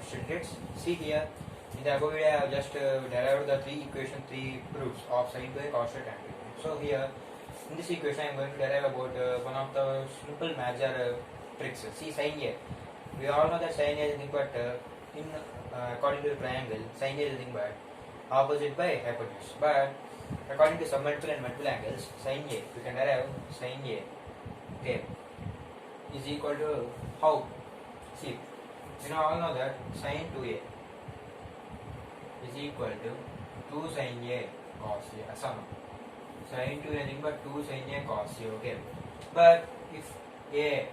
students. See here, in the above video I have just derived the three proofs of sin 2a cos and tan 2a. So here, in this equation I am going to derive about one of the simple major tricks. See sin a. We all know that sin a is nothing but in according to the triangle, sin a is nothing but opposite by hypotenuse. But according to submultiple and multiple angles, sin a, we can derive sin a, okay, is equal to how? See, you all know that sin 2a is equal to 2 sin a cos a. Sum sin 2 is nothing but 2 sin a cos a. Okay, but if a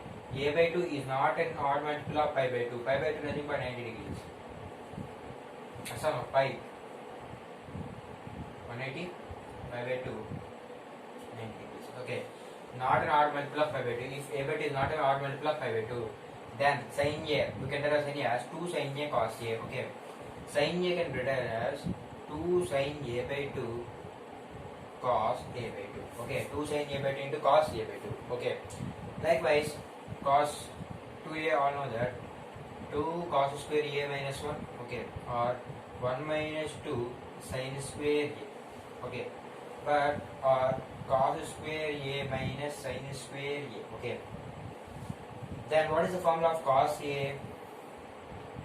by 2 is not an odd multiple of pi by 2, pi by 2 is nothing but 90 degrees. Sum of pi 180, pi by 2 90 degrees. Okay, not an odd multiple of pi by 2. If a by 2 is not an odd multiple of pi by 2, then sin a, we can derive sin a as 2 sin a cos a. Okay, sin a can be written as 2 sin a by 2 cos a by 2. Okay, 2 sin a by 2 into cos a by 2. Okay, likewise cos 2a, all know that 2 cos square a minus 1. Okay, or 1 minus 2 sin square a. Okay, but or cos square a minus sin square a. Okay, then what is the formula of cos a?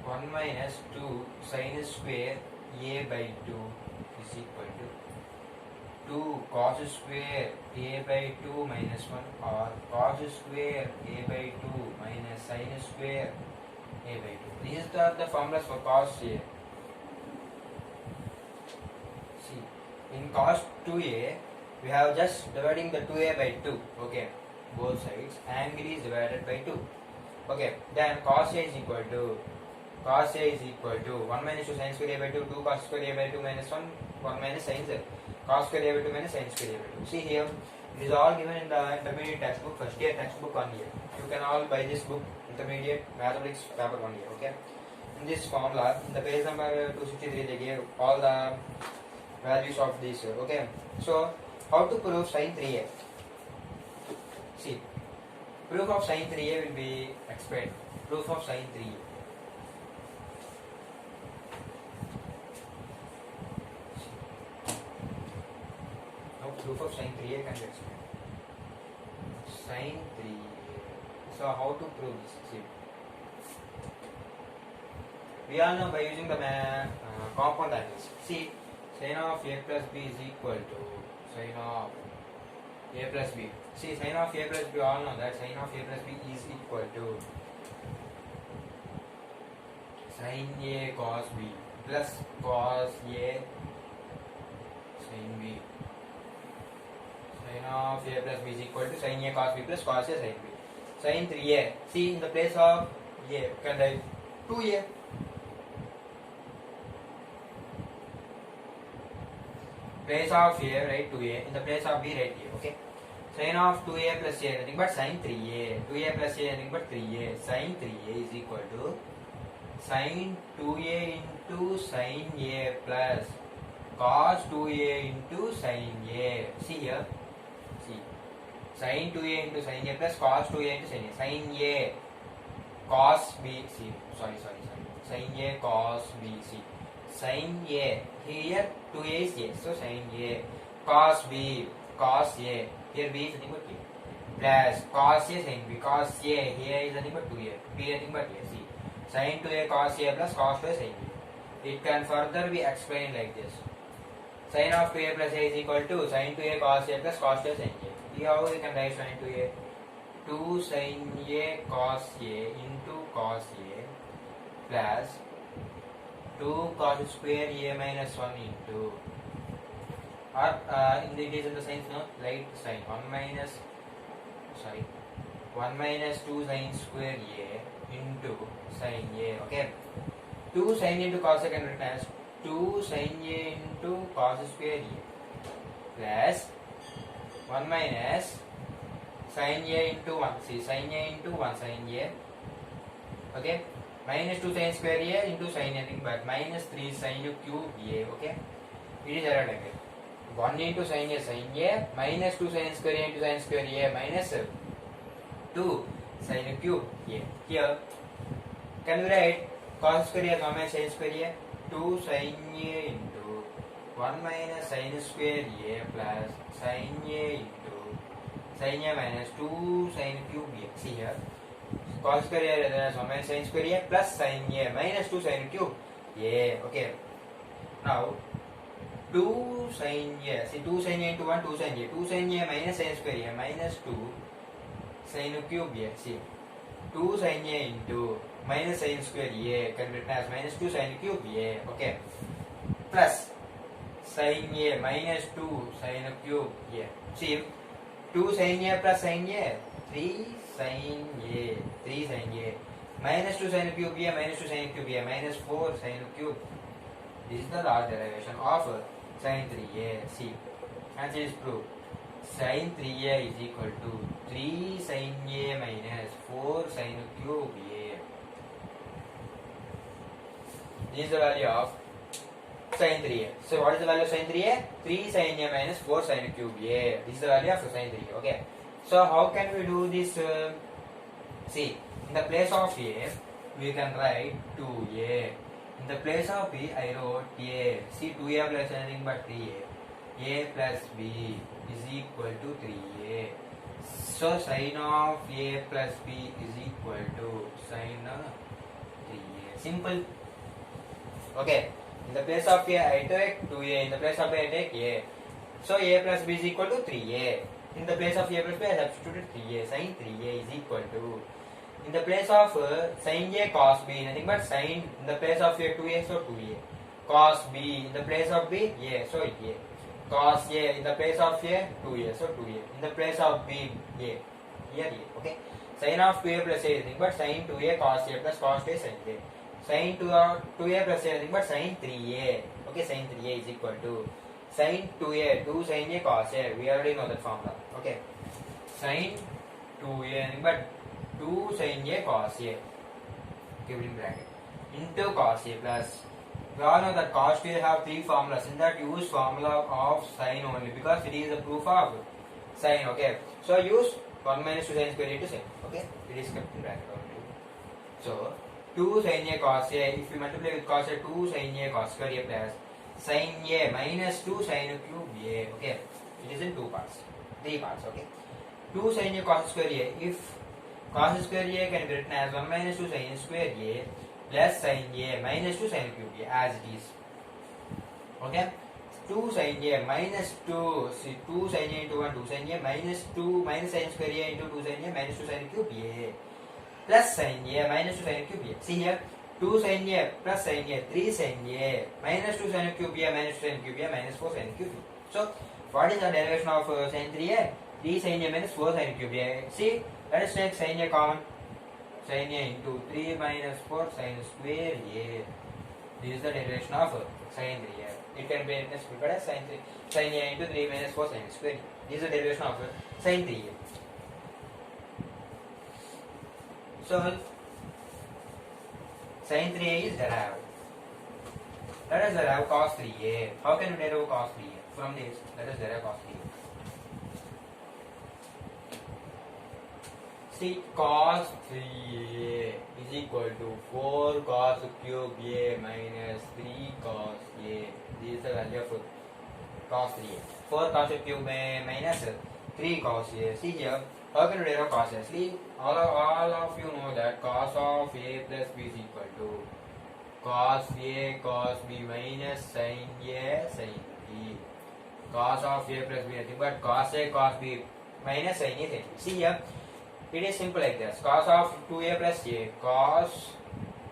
1 minus 2 sin square a by 2 is equal to 2 cos square a by 2 minus 1, or cos square a by 2 minus sin square a by 2. These are the formulas for cos a. See, in cos 2a, we have just dividing the 2a by 2. Okay, both sides, angle is divided by 2. Okay, then cos a is equal to 1 minus 2 sin square a by 2, 2 cos square a by 2 minus 1, 1 minus sin cos square a by 2 minus sin square a by 2. See here, it is all given in the intermediate textbook, first year textbook 1 year. You can all buy this book, intermediate mathematics paper 1 year. Okay, in this formula, in the page number 263, they gave all the values of this. Okay, so how to prove sin 3a? See, proof of sin 3a will be explained. Proof of sin 3a. Now proof of sin 3a can be explained. Sin 3a. So how to prove this? See, we all know by using the compound angles. See, sin of a plus b is equal to sin of a plus b. See, sin of a plus b, all know that sin of a plus b is equal to sin a cos b plus cos a sin b. Sin of a plus b is equal to sin a cos b plus cos a sin b. Sin 3a, see, in the place of a, can write 2a. Place of a, write 2a. In the place of b, write a. Okay, sin of 2a plus a nothing but sin 3a. 2a plus a nothing but 3a. Sin 3a is equal to sin 2a into sin a plus cos 2a into sin a. See here, see, sin 2a into sin a plus cos 2a into sin a. Sin a cos b, see, sorry, sin a cos b, see, sin a, here 2a is a, so sin a, cos b, cos a, here b is nothing but a, plus cos a sin b, cos a, here is nothing but 2a, b nothing but a. See, sin 2a cos a plus cos 2a sin b. It can further be explained like this. Sin of 2a plus a is equal to sin 2a cos a plus cos 2a sin a. Here how we can write sin 2a? 2 sin a cos a into cos a plus 2 cos square a minus 1 into, or it is in the signs, no, right sign, 1 minus 2 sin square a into sin a. Okay, 2 sin into cos a can be written as 2 sin a into cos square a plus 1 minus sin a into 1. See, sin a into 1 sin a. Okay, minus 2 sin square a into sin a, but minus 3 sin cube a. Okay, it is error like that. 1 into sin a minus 2 sin square a into sin square a minus 2 sin cube a. Here, can we write cos square A 1 minus sin square A 2 sin A into 1 minus sin square A plus sin A into sin A minus 2 sin cube A. See here, cos square A is 1 minus sin square A plus sin A minus 2 sin cube A. Okay. Now 2 sin A. See 2 sin A into 1 2 sin A. 2 sin A minus sin square A minus 2 sin cube A. See 2 sin A into minus sin square A can be written as minus 2 sin cube A. Okay. Plus sin A minus 2 sin cube A. See 2 sin A plus sin A 3 sin A 3 sin A minus 2 sin cube A minus 2 sin cube A minus 4 sin cube. This is the last derivation of sin 3A. See, answer is proved. Sin 3A is equal to 3 sin A minus 4 sin cube A. This is the value of sin 3A. So what is the value of sin 3A? 3 sin A minus 4 sin cube A. This is the value of sin 3A. Okay. So how can we do this? See, in the place of A, we can write 2A. In the place of B, I wrote A. See, 2A plus anything but 3A. A plus B is equal to 3A. So sin of A plus B is equal to sin of 3A. Simple. Okay. In the place of A, I take 2A. In the place of B, I take A. So A plus B is equal to 3A. In the place of A plus B, I substituted 3A. Sin 3A is equal to, in the place of sin A cos B, nothing but sin, in the place of A 2A, so 2A. Cos B, in the place of B, A, so A. Cos A, in the place of A, 2A, so 2A. In the place of B, A. Here A, okay. Sin of 2A plus A is nothing but sin 2A cos A plus cos 2A sin A. Sin 2A plus A is nothing but sin 3A. Okay, sin 3A is equal to sin 2A, 2 sin A cos A. We already know that formula. Okay. Sin 2A, nothing but 2 sin A cos A, keep it in bracket, into cos A plus, we all know that cos 2A have 3 formulas. In that, use formula of sin only because it is a proof of sin. Okay, so use 1 minus 2 sin square A to sin. Okay, it is kept in bracket only. So 2 sin A cos A, if we multiply with cos A, 2 sin A cos square A plus sin A minus 2 sin cube A. Okay, it is in 2 parts, 3 parts. Okay, 2 sin A cos square A, if cos square A can be written as 1 minus 2 sin square A plus sin A minus 2 sin cube A as it is. Okay, 2 sin A minus 2, see 2 sin A into 1 2 sin A minus 2 minus sin square A into 2 sin A minus 2 sin cube A plus sin A minus 2 sin cube A. See here, 2 sin A plus sin A 3 sin A minus 2 sin cube A minus 2 sin cube A minus 4 sin cube A. So what is the derivation of sin 3A? 3 sin A minus 4 sin cube A. See, let us take sin A common. Sin A into 3 minus 4 sin square A. This is the derivation of sin 3A. It can be expressed as sin A into 3 minus 4 sin square A. This is the derivation of sin 3A. So sin 3A is derived. Let us derive cos 3A. How can we derive cos 3A? From this, let us derive cos 3A. See, cos 3A is equal to 4 cos cube A minus 3 cos A. This is the value of cos 3A. 4 cos cube A minus 3 cos A. See here, how can we derive cos A? See, all of you know that cos of A plus B is equal to cos A cos B minus sin A sin B. Cos of A plus B nothing but cos A cos B minus sin A sin B. See here, it is simple like this. Cos of 2A plus A, cos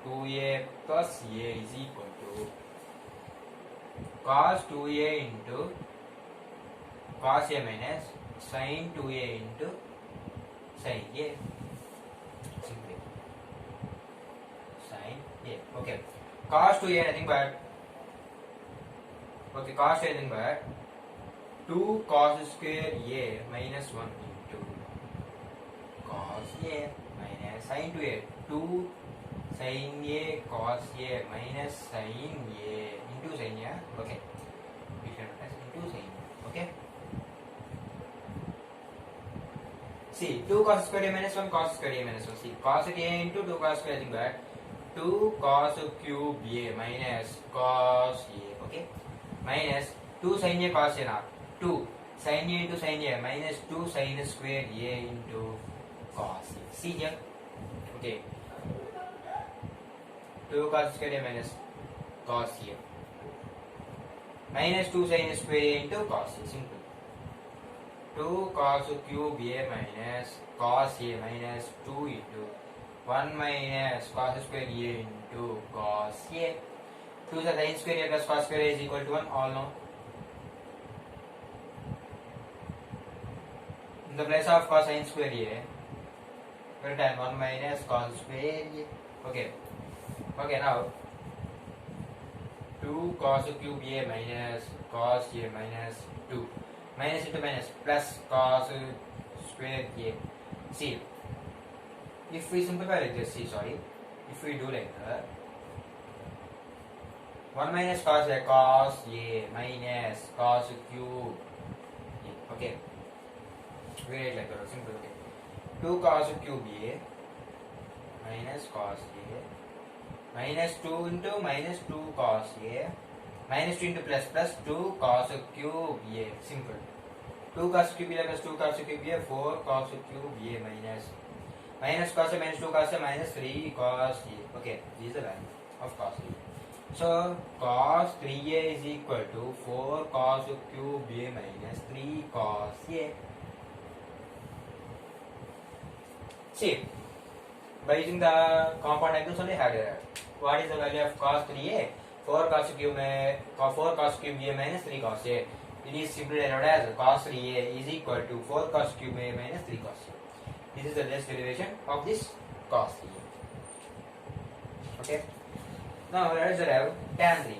2A plus A is equal to cos 2A into cos A minus sin 2A into sin A. Simply sin A. Okay. Cos 2A nothing but, okay, cos 2A nothing but 2 cos square A minus 1 into cos A minus sin 2A, 2 sin A cos A minus sin A into sin A. Okay, we can write into sin A. Okay, see 2 cos square A minus 1 cos square A minus 1. See, cos A into 2 cos square A, but 2 cos cube A minus cos A. Okay. Minus 2 sin A cos A now. 2 sin A into sin A minus 2 sin square A into cos A. See here. Okay. 2 cos square A minus cos A. Minus 2 sin square A into cos A. Simple. 2 cos cube A minus cos A minus 2 into 1 minus cos square A into cos A. 2 is sin square A plus cos square A is equal to 1. All know. In the place of cos sin square A, written 1 minus cos square A. Okay. Okay, now 2 cos cube A minus cos A minus 2. Minus into minus plus cos square A. See, if we simplify like this, if we do like that, 1 minus cos A minus cos cube A. Okay, we write like that, simple. Okay, 2 cos cube A minus cos A minus 2 into minus 2 cos A minus 2 into plus 2 cos cube A. Simple. 2 cos cube A plus 2 cos cube A, 4 cos cube A minus cos A minus 2 cos A minus 3 cos A. Okay, this is the value of cos A. So cos 3A is equal to 4 cos cube A minus 3 cos A. See, by using the compound angles only had it. What is the value of cos 3A? 4 cos cube A minus 3 cos A. It is simply denoted as cos 3A is equal to 4 cos cube A minus 3 cos A. This is the best derivation of this cos 3A. Okay. Now let us derive tan 3.